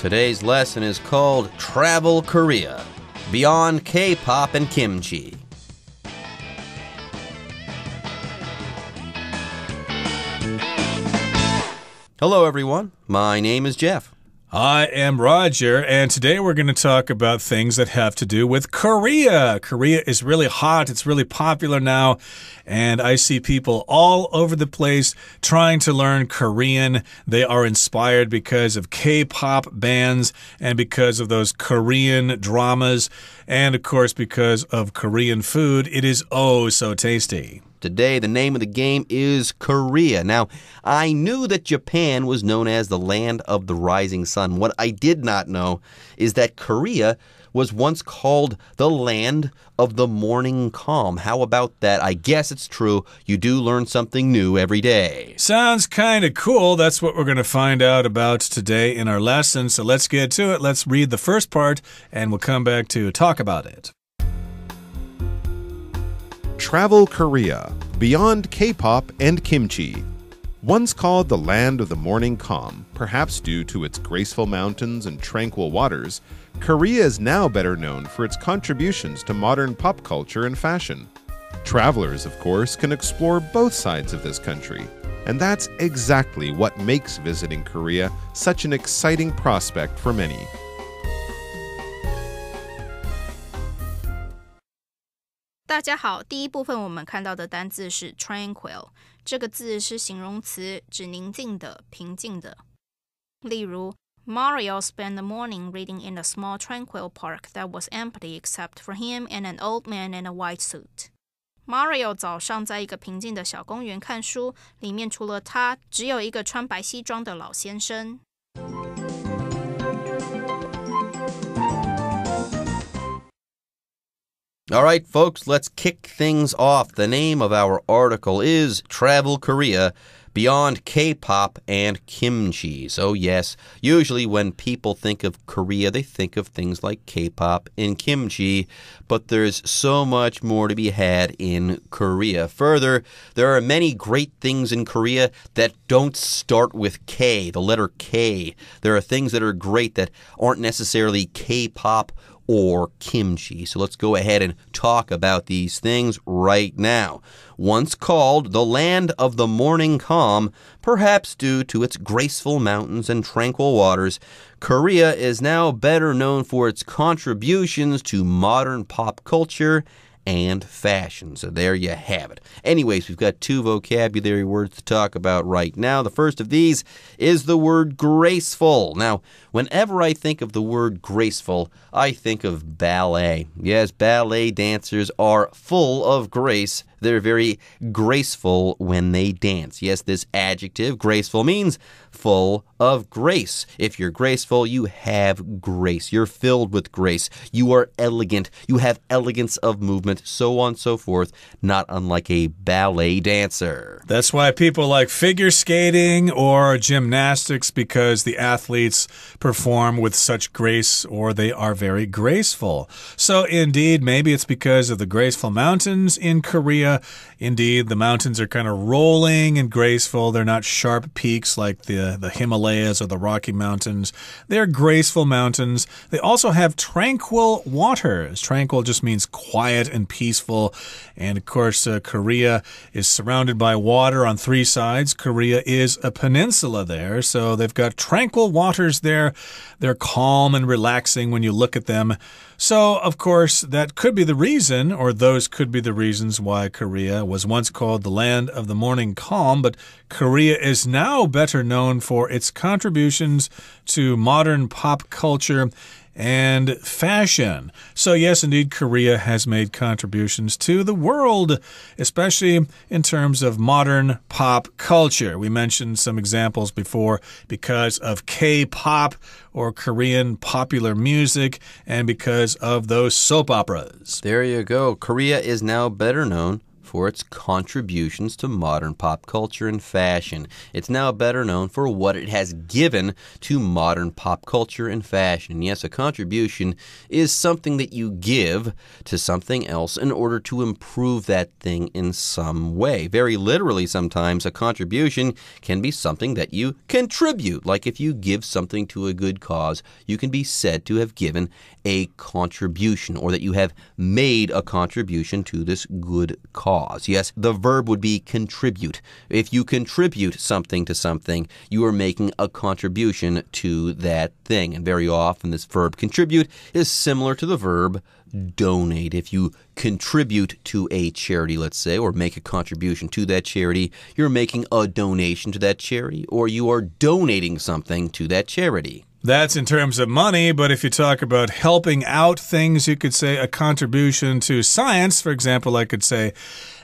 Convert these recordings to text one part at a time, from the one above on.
Today's lesson is called Travel Korea, Beyond K-pop and Kimchi. Hello everyone, my name is Jeff. I am Roger, and today we're going to talk about things that have to do with Korea. Korea is really hot. It's really popular now, and I see people all over the place trying to learn Korean. They are inspired because of K-pop bands and because of those Korean dramas, and of course because of Korean food. It is oh so tasty. Today, the name of the game is Korea. Now, I knew that Japan was known as the land of the rising sun. What I did not know is that Korea was once called the land of the morning calm. How about that? I guess it's true. You do learn something new every day. Sounds kind of cool. That's what we're going to find out about today in our lesson. So let's get to it. Let's read the first part, and we'll come back to talk about it. Travel Korea, Beyond K-pop and Kimchi. Once called the land of the morning calm, perhaps due to its graceful mountains and tranquil waters, Korea is now better known for its contributions to modern pop culture and fashion. Travelers, of course, can explore both sides of this country, and that's exactly what makes visiting Korea such an exciting prospect for many. 大家好，第一部分我们看到的单字是 tranquil， 这个字是形容词，指宁静的、平静的。例如 Mario spent the morning reading in a small tranquil park that was empty except for him and an old man in a white suit. Mario 早上在一个平静的小公园看书，里面除了他，只有一个穿白西装的老先生。All right, folks, let's kick things off. The name of our article is Travel Korea, Beyond K-pop and Kimchi. So yes, usually when people think of Korea, they think of things like K-pop and kimchi, but there's so much more to be had in Korea. Further, there are many great things in Korea that don't start with K, the letter K. There are things that are great that aren't necessarily K-pop or kimchi. So let's go ahead and talk about these things right now. Once called the land of the morning calm, perhaps due to its graceful mountains and tranquil waters, Korea is now better known for its contributions to modern pop culture and fashion. So there you have it. Anyways, we've got two vocabulary words to talk about right now. The first of these is the word graceful. Now, whenever I think of the word graceful, I think of ballet. Yes, ballet dancers are full of grace. They're very graceful when they dance. Yes, this adjective, graceful, means full of grace. If you're graceful, you have grace. You're filled with grace. You are elegant. You have elegance of movement, so on and so forth, not unlike a ballet dancer. That's why people like figure skating or gymnastics, because the athletes perform with such grace, or they are very graceful. So indeed, maybe it's because of the graceful mountains in Korea. Indeed, the mountains are kind of rolling and graceful. They're not sharp peaks like the Himalayas or the Rocky Mountains. They're graceful mountains. They also have tranquil waters. Tranquil just means quiet and peaceful. And of course, Korea is surrounded by water on three sides. Korea is a peninsula there, so they've got tranquil waters there. They're calm and relaxing when you look at them. So, of course, that could be the reason, or those could be the reasons why Korea was once called the land of the morning calm, but Korea is now better known for its contributions to modern pop culture and fashion. So yes, indeed, Korea has made contributions to the world, especially in terms of modern pop culture. We mentioned some examples before because of K-pop or Korean popular music and because of those soap operas. There you go. Korea is now better known for its contributions to modern pop culture and fashion. It's now better known for what it has given to modern pop culture and fashion. Yes, a contribution is something that you give to something else in order to improve that thing in some way. Very literally, sometimes a contribution can be something that you contribute. Like if you give something to a good cause, you can be said to have given a contribution, or that you have made a contribution to this good cause. Yes, the verb would be contribute. If you contribute something to something, you are making a contribution to that thing. And very often this verb contribute is similar to the verb donate. If you contribute to a charity, let's say, or make a contribution to that charity, you're making a donation to that charity, or you are donating something to that charity. That's in terms of money, but if you talk about helping out things, you could say a contribution to science. For example, I could say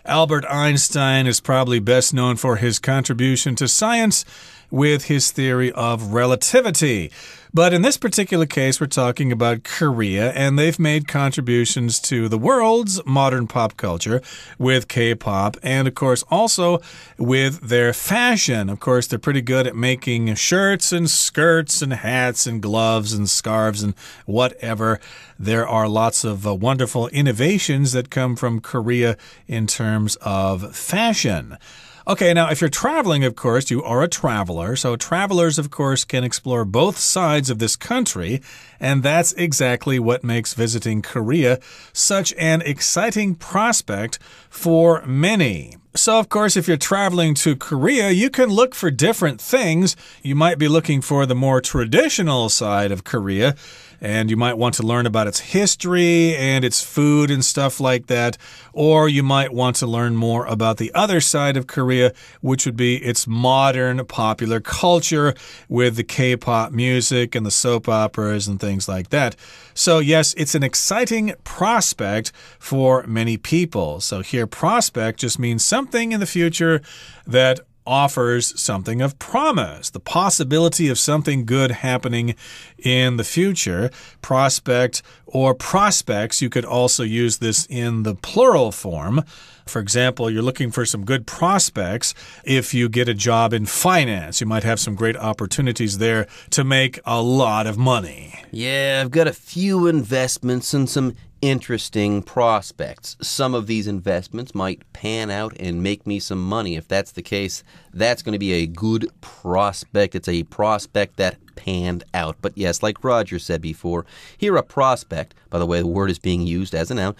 Albert Einstein is probably best known for his contribution to science with his theory of relativity. But in this particular case, we're talking about Korea, and they've made contributions to the world's modern pop culture with K-pop, and of course also with their fashion. Of course, they're pretty good at making shirts and skirts and hats and gloves and scarves and whatever. There are lots of wonderful innovations that come from Korea in terms of fashion. Okay, now if you're traveling, of course, you are a traveler. So travelers, of course, can explore both sides of this country. And that's exactly what makes visiting Korea such an exciting prospect for many. So, of course, if you're traveling to Korea, you can look for different things. You might be looking for the more traditional side of Korea, and you might want to learn about its history and its food and stuff like that. Or you might want to learn more about the other side of Korea, which would be its modern popular culture with the K-pop music and the soap operas and things like that. So, yes, it's an exciting prospect for many people. So here, prospect just means something in the future that offers something of promise, the possibility of something good happening in the future. Prospect or prospects, you could also use this in the plural form. For example, you're looking for some good prospects if you get a job in finance. You might have some great opportunities there to make a lot of money. Yeah, I've got a few investments and some interesting prospects. Some of these investments might pan out and make me some money. If that's the case, that's going to be a good prospect. It's a prospect that panned out. But yes, like Roger said before, here a prospect, by the way, the word is being used as a noun.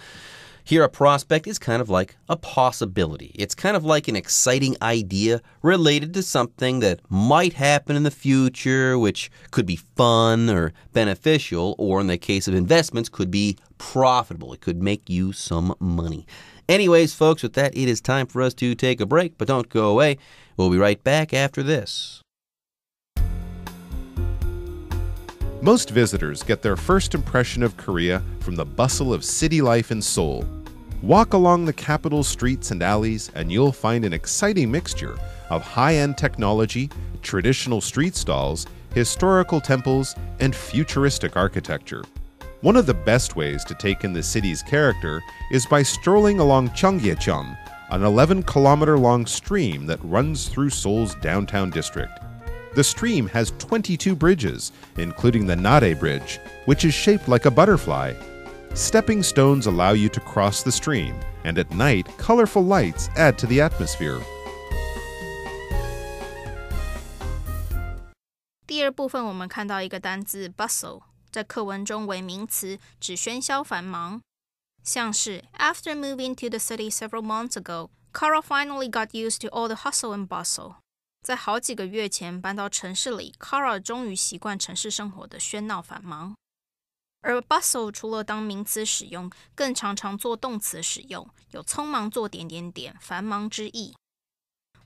Here, a prospect is kind of like a possibility. It's kind of like an exciting idea related to something that might happen in the future, which could be fun or beneficial, or in the case of investments, could be profitable. It could make you some money. Anyways, folks, with that, it is time for us to take a break, but don't go away. We'll be right back after this. Most visitors get their first impression of Korea from the bustle of city life in Seoul. Walk along the capital streets and alleys, and you'll find an exciting mixture of high-end technology, traditional street stalls, historical temples, and futuristic architecture. One of the best ways to take in the city's character is by strolling along Cheonggyecheon, an 11-kilometer-long stream that runs through Seoul's downtown district. The stream has 22 bridges, including the Nare Bridge, which is shaped like a butterfly. Stepping stones allow you to cross the stream, and at night, colorful lights add to the atmosphere. 第二部分我们看到一个单字 bustle， 在课文中为名词，指喧嚣繁忙。像是 After moving to the city several months ago, Carl finally got used to all the hustle and bustle. 在好几个月前搬到城市里 Carl 终于习惯城市生活的喧闹繁忙。而 bustle 除了当名词使用，更常常做动词使用，有匆忙做点点点，繁忙之意。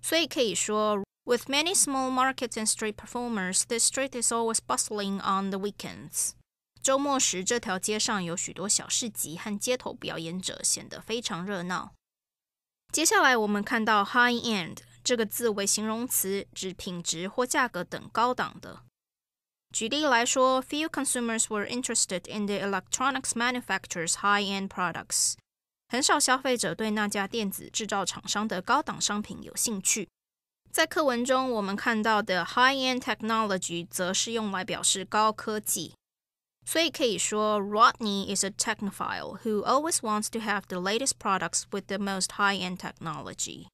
所以可以说 With many small markets and street performers, this street is always bustling on the weekends. 周末时，这条街上有许多小市集和街头表演者，显得非常热闹。接下来我们看到 high-end 这个字为形容词，指品质或价格等高档的。举例来说 ，few consumers were interested in the electronics manufacturer's high-end products. 很少消费者对那家电子制造厂商的高档商品有兴趣。在课文中我们看到的 high-end technology 则是用来表示高科技，所以可以说 Rodney is a technophile who always wants to have the latest products with the most high-end technology.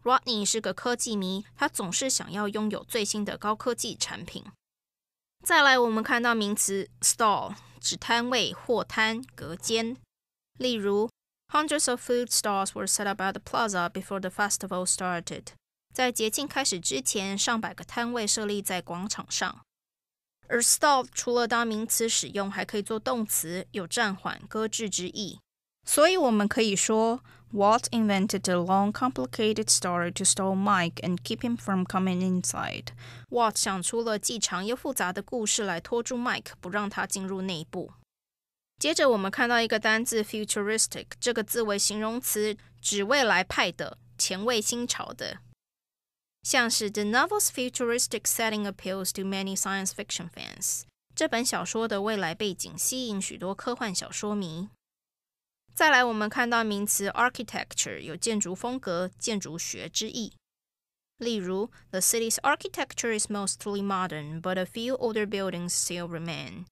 Rodney 是个科技迷，他总是想要拥有最新的高科技产品。再来我们看到名词 stall 指摊位、货摊、隔间，例如Hundreds of food stalls were set up at the plaza before the festival started. 在节庆开始之前，上百个摊位设立在广场上。而 stall 除了当名词使用，还可以做动词，有暂缓、搁置之意。所以我们可以说 Walt invented a long, complicated story to stall Mike and keep him from coming inside. Walt 想出了既长又复杂的故事来拖住 Mike， 不让他进入内部。接着我们看到一个单字 futuristic， 这个字为形容词，指未来派的、前卫新潮的。像是 The novel's futuristic setting appeals to many science fiction fans. 这本小说的未来背景吸引许多科幻小说迷。再来我们看到名词 architecture， 有建筑风格、建筑学之意。例如 The city's architecture is mostly modern, but a few older buildings still remain.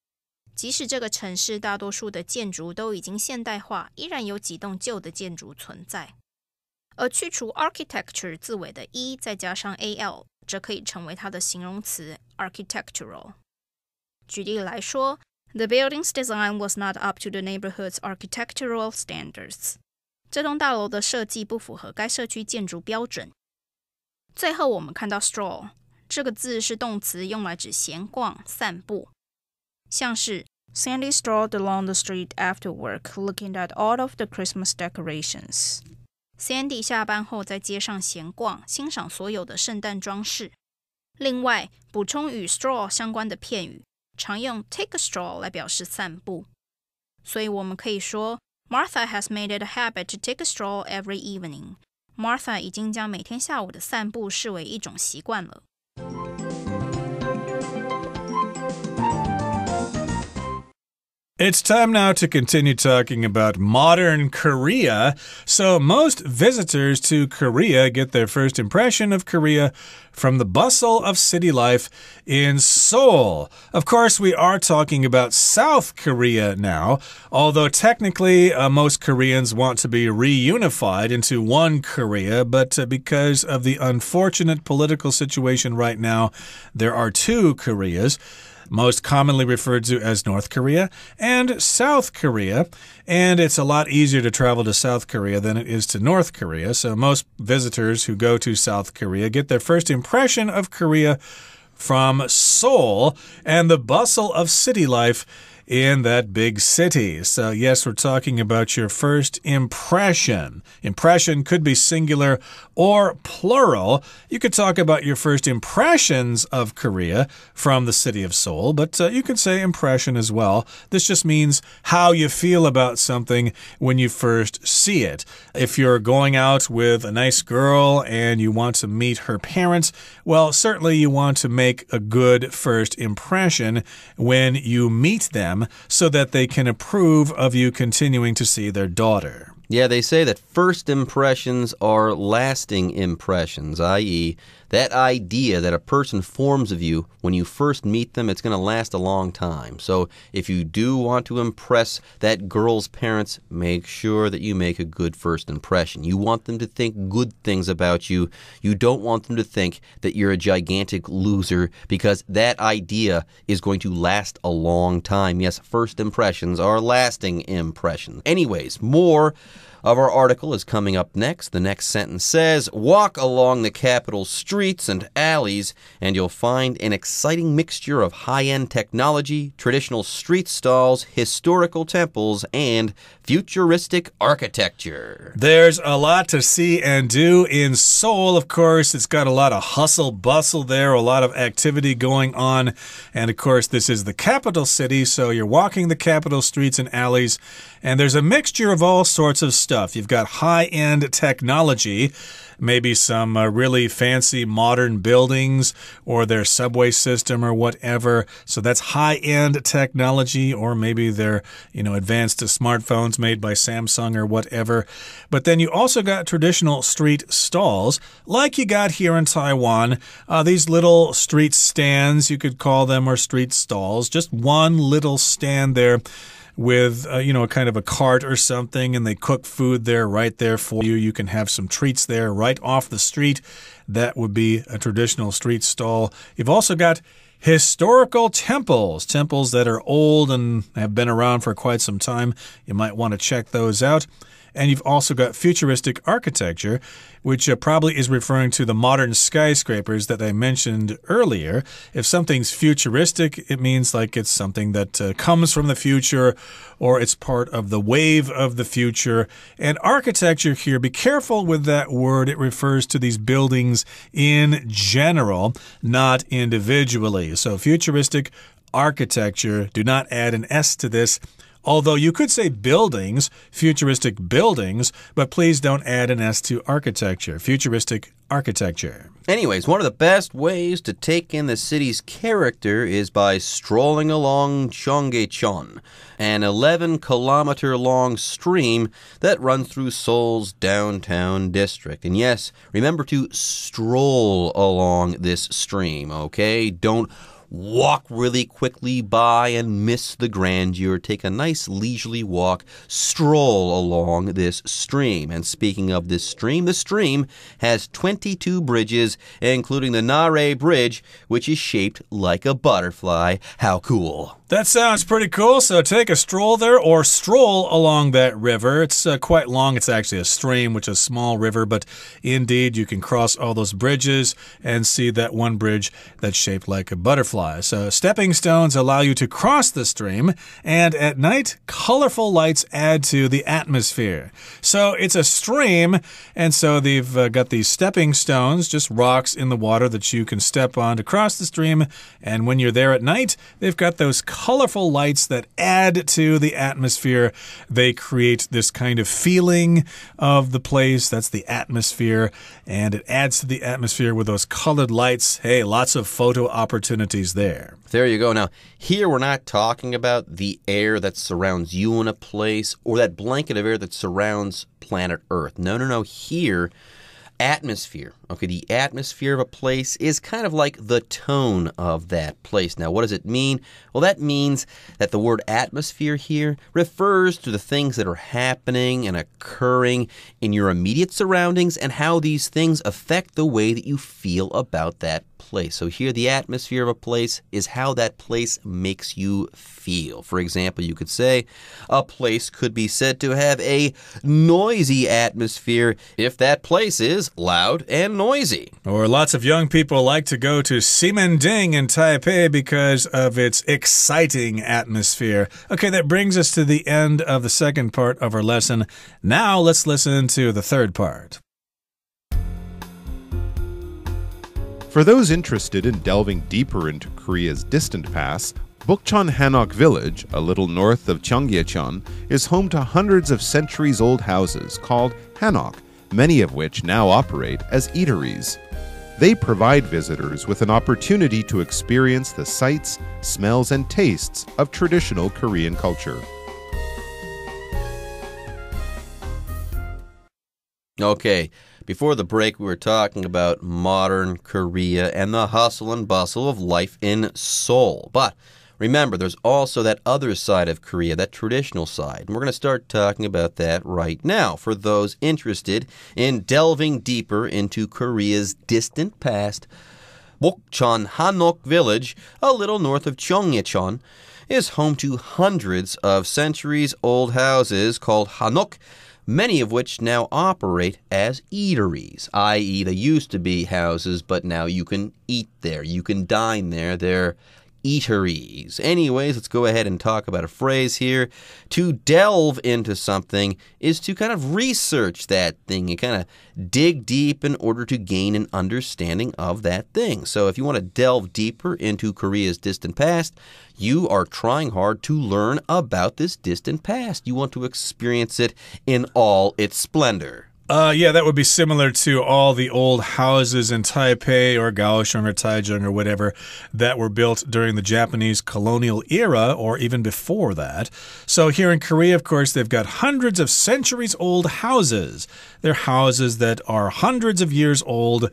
即使这个城市大多数的建筑都已经现代化，依然有几栋旧的建筑存在。而去除 architecture 字尾的 e 再加上 al， 则可以成为它的形容词 architectural。举例来说 The building's design was not up to the neighborhood's architectural standards. 这栋大楼的设计不符合该社区建筑标准。最后我们看到 stroll， 这个字是动词，用来指闲逛、散步。像是 Sandy strolled along the street after work, looking at all of the Christmas decorations. Sandy 下班后在街上闲逛，欣赏所有的圣诞装饰。另外，补充与 stroll 相关的片语，常用 take a stroll 来表示散步。所以我们可以说 Martha has made it a habit to take a stroll every evening. Martha 已经将每天下午的散步视为一种习惯了。It's time now to continue talking about modern Korea. So most visitors to Korea get their first impression of Korea from the bustle of city life in Seoul. Of course, we are talking about South Korea now, although technically most Koreans want to be reunified into one Korea, but because of the unfortunate political situation right now, there are two Koreas. Most commonly referred to as North Korea and South Korea. And it's a lot easier to travel to South Korea than it is to North Korea. So most visitors who go to South Korea get their first impression of Korea from Seoul and the bustle of city life in that big city. So yes, we're talking about your first impression. Impression could be singular or plural. You could talk about your first impressions of Korea from the city of Seoul, but you could say impression as well. This just means how you feel about something when you first see it. If you're going out with a nice girl and you want to meet her parents, well, certainly you want to make a good first impression when you meet them, so that they can approve of you continuing to see their daughter. Yeah, they say that first impressions are lasting impressions, i.e., that idea that a person forms of you when you first meet them, it's going to last a long time. So if you do want to impress that girl's parents, make sure that you make a good first impression. You want them to think good things about you. You don't want them to think that you're a gigantic loser, because that idea is going to last a long time. Yes, first impressions are lasting impressions. Anyways, more of our article is coming up next. The next sentence says, walk along the capital streets and alleys, and you'll find an exciting mixture of high-end technology, traditional street stalls, historical temples, and futuristic architecture. There's a lot to see and do in Seoul, of course. It's got a lot of hustle bustle there, a lot of activity going on. And of course, this is the capital city, so you're walking the capital streets and alleys, and there's a mixture of all sorts of stuff. You've got high-end technology, maybe some really fancy modern buildings or their subway system or whatever. So that's high-end technology, or maybe they're, advanced smartphones made by Samsung or whatever. But then you also got traditional street stalls, like you got here in Taiwan. These little street stands, you could call them, or street stalls. Just one little stand there with, kind of a cart or something, and they cook food there right there for you. You can have some treats there right off the street. That would be a traditional street stall. You've also got historical temples that are old and have been around for quite some time. You might want to check those out. And you've also got futuristic architecture, which probably is referring to the modern skyscrapers that I mentioned earlier. If something's futuristic, it means like it's something that comes from the future, or it's part of the wave of the future. And architecture here, be careful with that word. It refers to these buildings in general, not individually. So futuristic architecture, do not add an S to this. Although you could say buildings, futuristic buildings, but please don't add an S to architecture, futuristic architecture. Anyways, one of the best ways to take in the city's character is by strolling along Cheonggyecheon, an 11-kilometer-long stream that runs through Seoul's downtown district. And yes, remember to stroll along this stream, okay? Don't walk really quickly by and miss the grandeur. Take a nice leisurely walk, stroll along this stream. And speaking of this stream, the stream has 22 bridges, including the Nare Bridge, which is shaped like a butterfly. How cool! That sounds pretty cool, so take a stroll there or stroll along that river. It's quite long. It's actually a stream, which is a small river, but indeed you can cross all those bridges and see that one bridge that's shaped like a butterfly. So stepping stones allow you to cross the stream, and at night, colorful lights add to the atmosphere. So it's a stream, and so they've got these stepping stones, just rocks in the water that you can step on to cross the stream, and when you're there at night, they've got those colorful lights that add to the atmosphere. They create this kind of feeling of the place. That's the atmosphere, and it adds to the atmosphere with those colored lights. Hey, lots of photo opportunities there. There you go. Now, here we're not talking about the air that surrounds you in a place or that blanket of air that surrounds planet Earth. No. Here, atmosphere. Okay, the atmosphere of a place is kind of like the tone of that place. Now, what does it mean? Well, that means that the word atmosphere here refers to the things that are happening and occurring in your immediate surroundings and how these things affect the way that you feel about that place. So here, the atmosphere of a place is how that place makes you feel. For example, you could say a place could be said to have a noisy atmosphere if that place is loud and noisy. Or lots of young people like to go to Ximending in Taipei because of its exciting atmosphere. Okay, that brings us to the end of the second part of our lesson. Now let's listen to the third part. For those interested in delving deeper into Korea's distant past, Bukchon Hanok Village, a little north of Cheonggyecheon, is home to hundreds of centuries-old houses called Hanok, many of which now operate as eateries. They provide visitors with an opportunity to experience the sights, smells, and tastes of traditional Korean culture. Okay, before the break, we were talking about modern Korea and the hustle and bustle of life in Seoul. But remember, there's also that other side of Korea, that traditional side. And we're going to start talking about that right now for those interested in delving deeper into Korea's distant past. Bukchon Hanok Village, a little north of Cheonggyecheon, is home to hundreds of centuries-old houses called Hanok, many of which now operate as eateries, i.e. they used to be houses, but now you can eat there, you can dine there. They're eateries. Anyways, let's go ahead and talk about a phrase here. To delve into something is to kind of research that thing and kind of dig deep in order to gain an understanding of that thing. So if you want to delve deeper into Korea's distant past, you are trying hard to learn about this distant past. You want to experience it in all its splendor. Yeah, that would be similar to all the old houses in Taipei or Kaohsiung or Taichung or whatever that were built during the Japanese colonial era or even before that. So here in Korea, of course, they've got hundreds of centuries-old houses. They're houses that are hundreds of years old,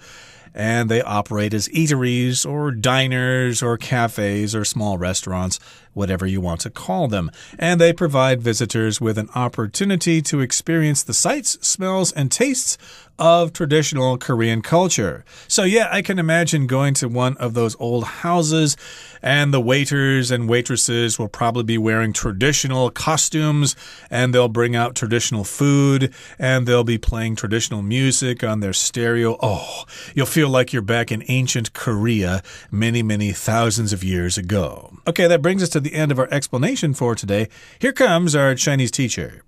and they operate as eateries or diners or cafes or small restaurants, whatever you want to call them. And they provide visitors with an opportunity to experience the sights, smells, and tastes of traditional Korean culture. So yeah, I can imagine going to one of those old houses, and the waiters and waitresses will probably be wearing traditional costumes, and they'll bring out traditional food, and they'll be playing traditional music on their stereo. Oh, you'll feel like you're back in ancient Korea many, many thousands of years ago. Okay, that brings us to the end of our explanation for today. Here comes our Chinese teacher.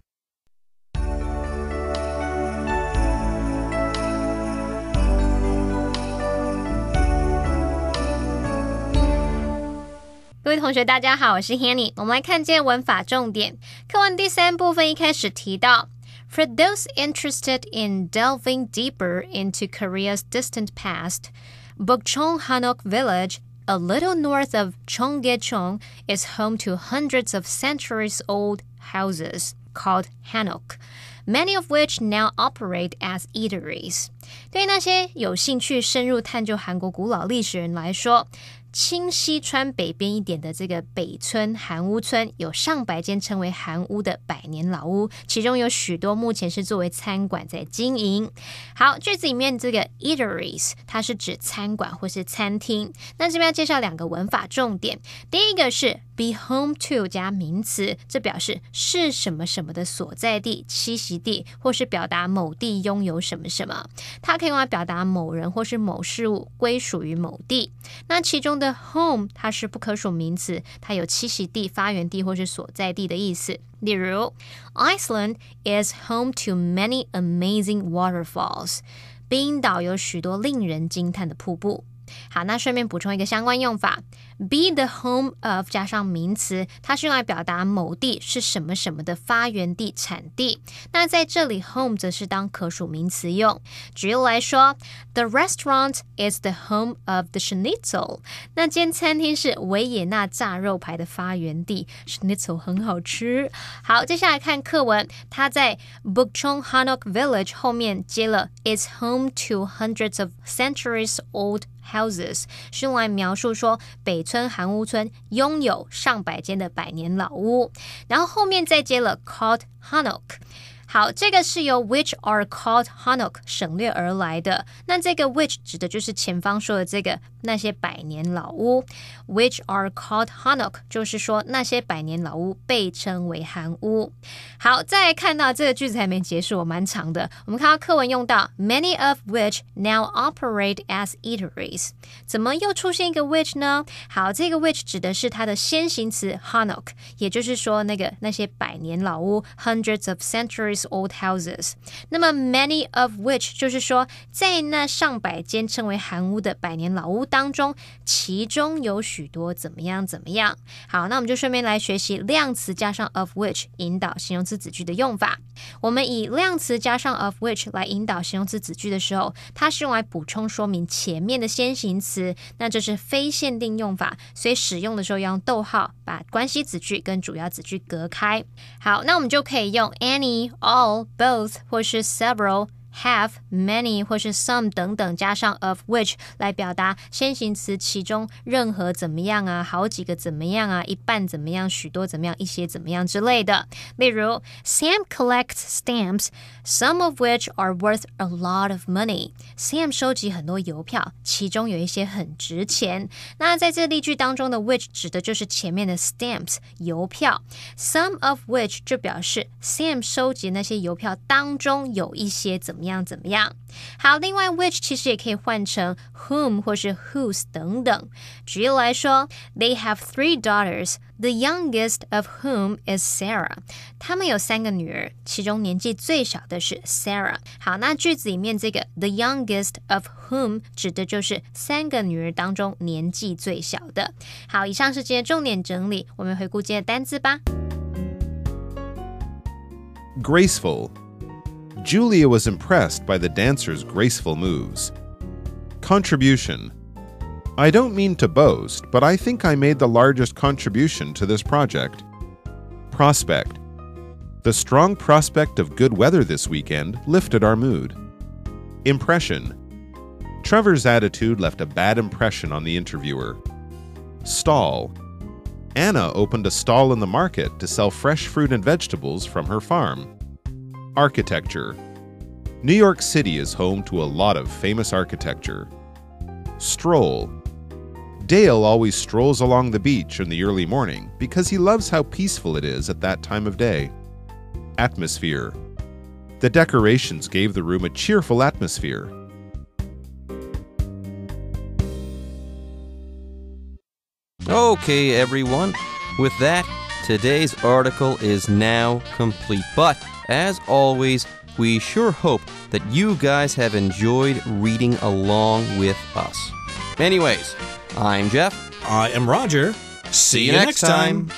各位同学大家好，我是 Hanny。 我们来看今天文法重点。课文第3部分一开始提到 For those interested in delving deeper into Korea's distant past, Bukchong Hanok Village, a little north of Cheonggyecheon, is home to hundreds of centuries-old houses called Hanok, many of which now operate as eateries. 对于那些有兴趣深入探究韩国古老历史人来说，清溪川北边一点的这个北村韩屋村有上百间称为韩屋的百年老屋，其中有许多目前是作为餐馆在经营。好，句子里面这个 eateries 它是指餐馆或是餐厅。那这边要介绍2个文法重点，第一个是 be home to 加名词，这表示是什么什么的所在地、栖息地，或是表达某地拥有什么什么。它可以用来表达某人或是某事物归属于某地。那其中的 home 它是不可数名词，它有栖息地、发源地或是所在地的意思。例如 Iceland is home to many amazing waterfalls. 冰岛有许多令人惊叹的瀑布。好，那顺便补充一个相关用法 be the home of 加上名词，它是用来表达某地是什么什么的发源地、产地。那在这里 home 则是当可数名词用。举例来说 The restaurant is the home of the Schnitzel. 那间餐厅是维也纳炸肉排的发源地， Schnitzel 很好吃。好，接下来看课文，它在 Bukchong Hanok Village 后面接了 is home to hundreds of centuries old houses, 是用来描述说北村韩屋村拥有上百间的百年老屋，然后后面再接了 called Hanok。好，这个是由 which are called Hanok 省略而来的。那这个 which 指的就是前方说的这个那些百年老屋 which are called Hanok 就是说那些百年老屋被称为韩屋。好，再来看到这个句子还没结束，蛮长的。我们看到课文用到 many of which now operate as eateries， 怎么又出现一个 which 呢？好，这个 which 指的是它的先行词 Hanok， 也就是说那些百年老屋 hundreds of centuries old houses。 那么 many of which 就是说在那上百间称为韩屋的百年老屋当中，其中有许多怎么样怎么样。好，那我们就顺便来学习量词加上 of which 引导形容词子句的用法。我们以量词加上 of which 来引导形容词子句的时候，它是用来补充说明前面的先行词，那这是非限定用法，所以使用的时候要用逗号把关系子句跟主要子句隔开。好，那我们就可以用 any, all, both 或是 several, have, many 或是 some 等等加上 of which 来表达先行词其中任何怎么样啊，好几个怎么样啊，一半怎么样，许多怎么样，一些怎么样之类的。例如 Sam collects stamps, some of which are worth a lot of money. Sam 收集很多邮票，其中有一些很值钱。那在这例句当中的 which 指的就是前面的 stamps 邮票， some of which 就表示 Sam 收集那些邮票当中有一些怎么样怎么样。好，另外 which 其实也可以换成 whom 或是 whose 等等。举例来说 They have 3 daughters, the youngest of whom is Sarah. 他们有3个女儿，其中年纪最小的是 Sarah。好，那句子里面这个 the youngest of whom 指的就是3个女儿当中年纪最小的。好，以上是今天重点整理，我们回顾今天的单字吧。Graceful. Julia was impressed by the dancers' graceful moves. Contribution. I don't mean to boast, but I think I made the largest contribution to this project. Prospect. The strong prospect of good weather this weekend lifted our mood. Impression. Trevor's attitude left a bad impression on the interviewer. Stall. Anna opened a stall in the market to sell fresh fruit and vegetables from her farm. Architecture. New York City is home to a lot of famous architecture. Stroll. Dale always strolls along the beach in the early morning because he loves how peaceful it is at that time of day. Atmosphere. The decorations gave the room a cheerful atmosphere. Okay, everyone. With that, today's article is now complete. But, as always, we sure hope that you guys have enjoyed reading along with us. Anyways, I'm Jeff. I am Roger. See you next time.